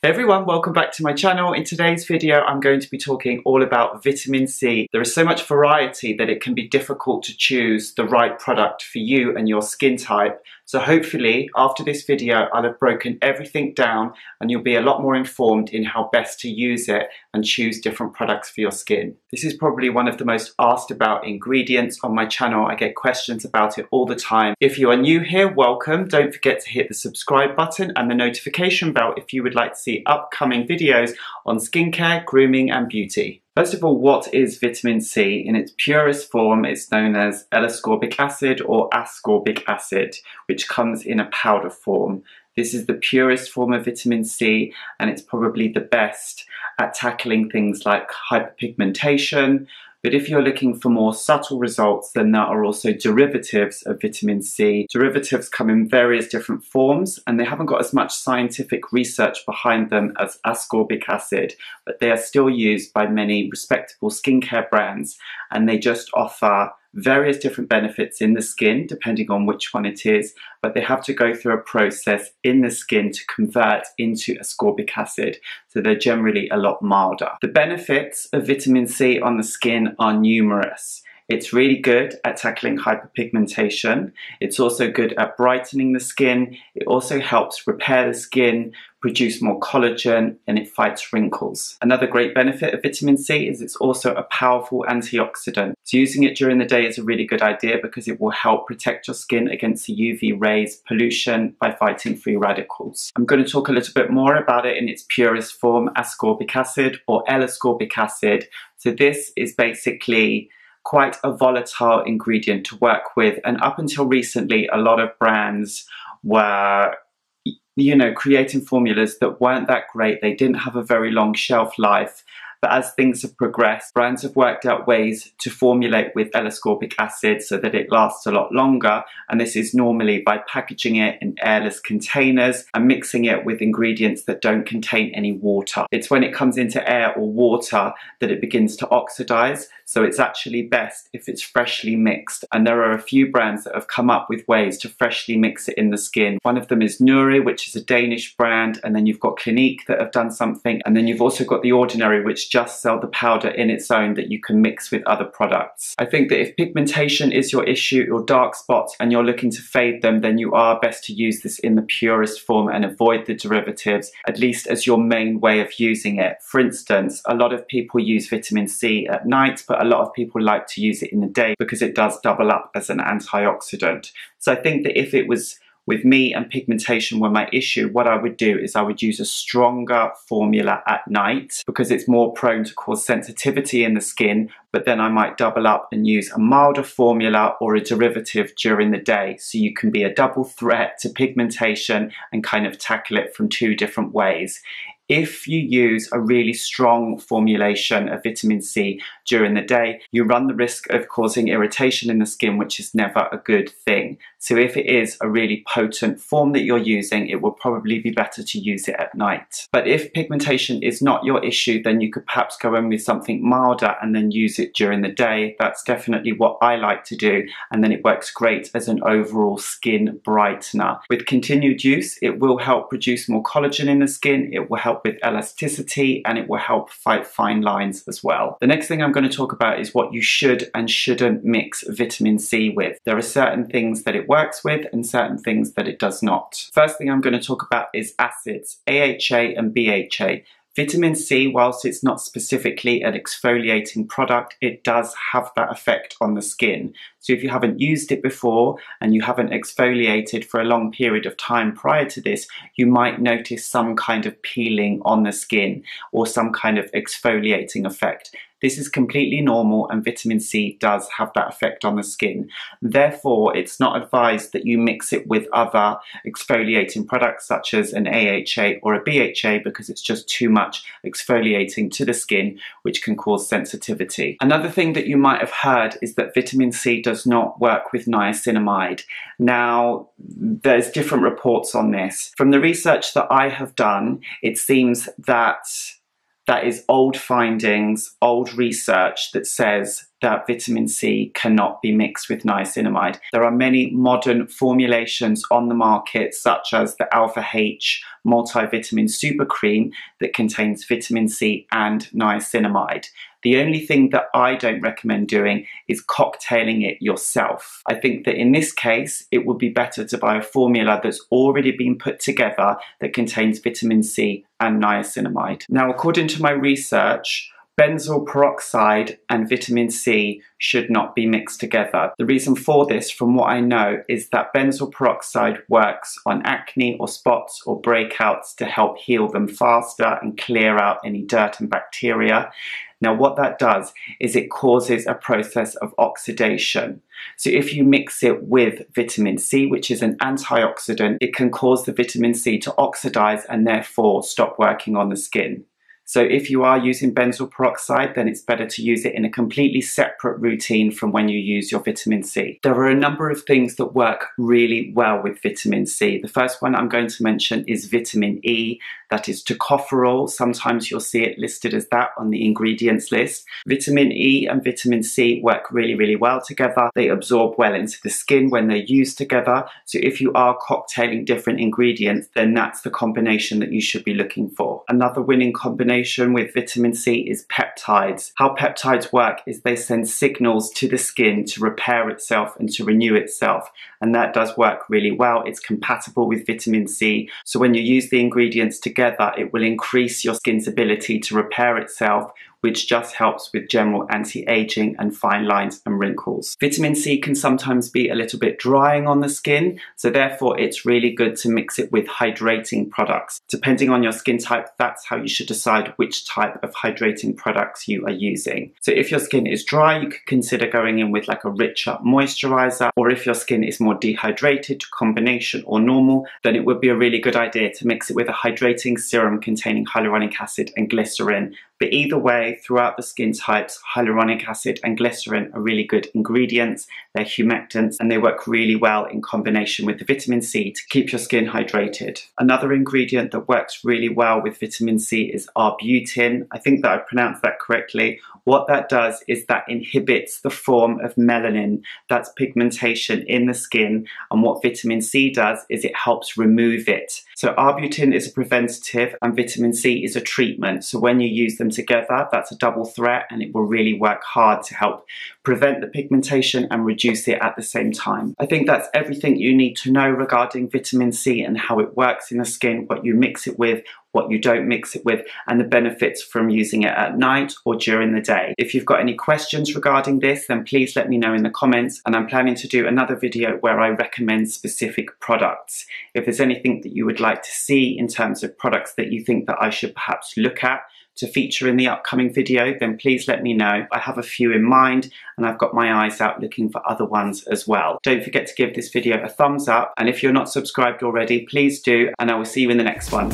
Hey everyone, welcome back to my channel. In today's video, I'm going to be talking all about vitamin C. There is so much variety that it can be difficult to choose the right product for you and your skin type. So hopefully, after this video, I'll have broken everything down and you'll be a lot more informed in how best to use it and choose different products for your skin. This is probably one of the most asked about ingredients on my channel. I get questions about it all the time. If you are new here, welcome. Don't forget to hit the subscribe button and the notification bell if you would like to see upcoming videos on skincare, grooming and beauty. First of all, what is vitamin C? In its purest form, it's known as L-ascorbic acid or ascorbic acid, which comes in a powder form. This is the purest form of vitamin C, and it's probably the best at tackling things like hyperpigmentation. But if you're looking for more subtle results, then there are also derivatives of vitamin C. Derivatives come in various different forms, and they haven't got as much scientific research behind them as ascorbic acid, but they are still used by many respectable skincare brands, and they just offer various different benefits in the skin, depending on which one it is, but they have to go through a process in the skin to convert into ascorbic acid, so they're generally a lot milder. The benefits of vitamin C on the skin are numerous. It's really good at tackling hyperpigmentation. It's also good at brightening the skin. It also helps repair the skin, produce more collagen, and it fights wrinkles. Another great benefit of vitamin C is it's also a powerful antioxidant. So using it during the day is a really good idea because it will help protect your skin against the UV rays, pollution, by fighting free radicals. I'm going to talk a little bit more about it in its purest form, ascorbic acid or L-ascorbic acid. So this is basically quite a volatile ingredient to work with, and up until recently a lot of brands were creating formulas that weren't that great. They didn't have a very long shelf life. But as things have progressed, brands have worked out ways to formulate with L-ascorbic acid so that it lasts a lot longer. And this is normally by packaging it in airless containers and mixing it with ingredients that don't contain any water. It's when it comes into air or water that it begins to oxidize. So it's actually best if it's freshly mixed. And there are a few brands that have come up with ways to freshly mix it in the skin. One of them is Nuri, which is a Danish brand. And then you've got Clinique that have done something. And then you've also got The Ordinary, which just sell the powder in its own that you can mix with other products. I think that if pigmentation is your issue, or dark spots, and you're looking to fade them, then you are best to use this in the purest form and avoid the derivatives, at least as your main way of using it. For instance, a lot of people use vitamin C at night, but a lot of people like to use it in the day because it does double up as an antioxidant. So I think that if it was with me and pigmentation were my issue, what I would do is I would use a stronger formula at night because it's more prone to cause sensitivity in the skin, but then I might double up and use a milder formula or a derivative during the day, so you can be a double threat to pigmentation and kind of tackle it from two different ways. If you use a really strong formulation of vitamin C during the day, you run the risk of causing irritation in the skin, which is never a good thing. So if it is a really potent form that you're using, it will probably be better to use it at night. But if pigmentation is not your issue, then you could perhaps go in with something milder and then use it during the day. That's definitely what I like to do, and then it works great as an overall skin brightener. With continued use, it will help produce more collagen in the skin, it will help with elasticity, and it will help fight fine lines as well. The next thing I'm going to talk about is what you should and shouldn't mix vitamin C with. There are certain things that it works with and certain things that it does not. First thing I'm going to talk about is acids, AHA and BHA. Vitamin C, whilst it's not specifically an exfoliating product, it does have that effect on the skin. So if you haven't used it before and you haven't exfoliated for a long period of time prior to this, you might notice some kind of peeling on the skin or some kind of exfoliating effect. This is completely normal, and vitamin C does have that effect on the skin. Therefore, it's not advised that you mix it with other exfoliating products such as an AHA or a BHA because it's just too much exfoliating to the skin, which can cause sensitivity. Another thing that you might have heard is that vitamin C does not work with niacinamide. Now, there's different reports on this. From the research that I have done, it seems that is old findings, old research that says that vitamin C cannot be mixed with niacinamide. There are many modern formulations on the market, such as the Alpha H multivitamin super cream that contains vitamin C and niacinamide. The only thing that I don't recommend doing is cocktailing it yourself. I think that in this case, it would be better to buy a formula that's already been put together that contains vitamin C and niacinamide. Now, according to my research, benzoyl peroxide and vitamin C should not be mixed together. The reason for this, from what I know, is that benzoyl peroxide works on acne or spots or breakouts to help heal them faster and clear out any dirt and bacteria. Now, what that does is it causes a process of oxidation. So if you mix it with vitamin C, which is an antioxidant, it can cause the vitamin C to oxidize and therefore stop working on the skin. So if you are using benzoyl peroxide, then it's better to use it in a completely separate routine from when you use your vitamin C. There are a number of things that work really well with vitamin C. The first one I'm going to mention is vitamin E, that is tocopherol. Sometimes you'll see it listed as that on the ingredients list. Vitamin E and vitamin C work really, really well together. They absorb well into the skin when they're used together. So if you are cocktailing different ingredients, then that's the combination that you should be looking for. Another winning combination with vitamin C is peptides. How peptides work is they send signals to the skin to repair itself and to renew itself, and that does work really well. It's compatible with vitamin C, so when you use the ingredients together, it will increase your skin's ability to repair itself, which just helps with general anti-aging and fine lines and wrinkles. Vitamin C can sometimes be a little bit drying on the skin, so therefore it's really good to mix it with hydrating products. Depending on your skin type, that's how you should decide which type of hydrating products you are using. So if your skin is dry, you could consider going in with like a richer moisturizer, or if your skin is more dehydrated, combination or normal, then it would be a really good idea to mix it with a hydrating serum containing hyaluronic acid and glycerin. But either way, throughout the skin types, hyaluronic acid and glycerin are really good ingredients. They're humectants and they work really well in combination with the vitamin C to keep your skin hydrated. Another ingredient that works really well with vitamin C is Arbutin. I think that I pronounced that correctly. What that does is that inhibits the form of melanin, that's pigmentation in the skin, and what vitamin C does is it helps remove it. So Arbutin is a preventative and vitamin C is a treatment. So when you use them together, that's a double threat and it will really work hard to help prevent the pigmentation and reduce it at the same time. I think that's everything you need to know regarding vitamin C and how it works in the skin, what you mix it with, what you don't mix it with, and the benefits from using it at night or during the day. If you've got any questions regarding this, then please let me know in the comments, and I'm planning to do another video where I recommend specific products. If there's anything that you would like to see in terms of products that you think that I should perhaps look at to feature in the upcoming video, then please let me know. I have a few in mind and I've got my eyes out looking for other ones as well. Don't forget to give this video a thumbs up, and if you're not subscribed already, please do, and I will see you in the next one.